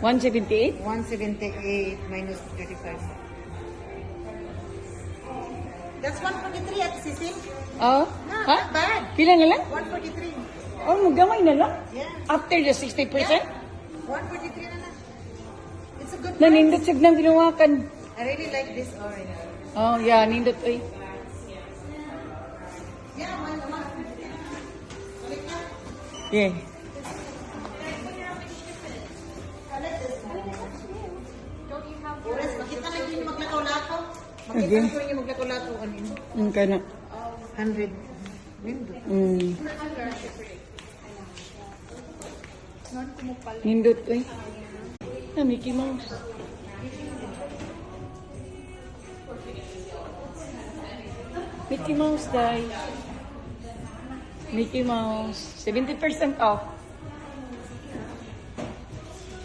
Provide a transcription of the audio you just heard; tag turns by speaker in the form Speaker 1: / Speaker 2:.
Speaker 1: 178?
Speaker 2: 178 minus 35. That's 143 at Cecil.
Speaker 1: Oh?
Speaker 2: No,
Speaker 1: Ha?
Speaker 2: not bad.
Speaker 1: Pila na lang?
Speaker 2: 143.
Speaker 1: Oh, magamay na lang?
Speaker 2: Yeah.
Speaker 1: After the 60%?
Speaker 2: 143 na lang. It's a good price.
Speaker 1: Nanindot siya ng ginawakan.
Speaker 2: I really like this orange.
Speaker 1: Oh, yeah, nindot. Ay.
Speaker 2: Yeah, one. Balik na.
Speaker 1: Yeah.
Speaker 2: Oras, makita lang yung maglakaw-lakaw. Makita
Speaker 1: Okay.
Speaker 2: ko yung maglakaw-lakaw. Ano yun?
Speaker 1: Kana.
Speaker 2: 100. Nindot.
Speaker 1: Nindot, ay. Ah, Mickey Mouse. Mickey Mouse, guys. Mickey Mouse. 70% off.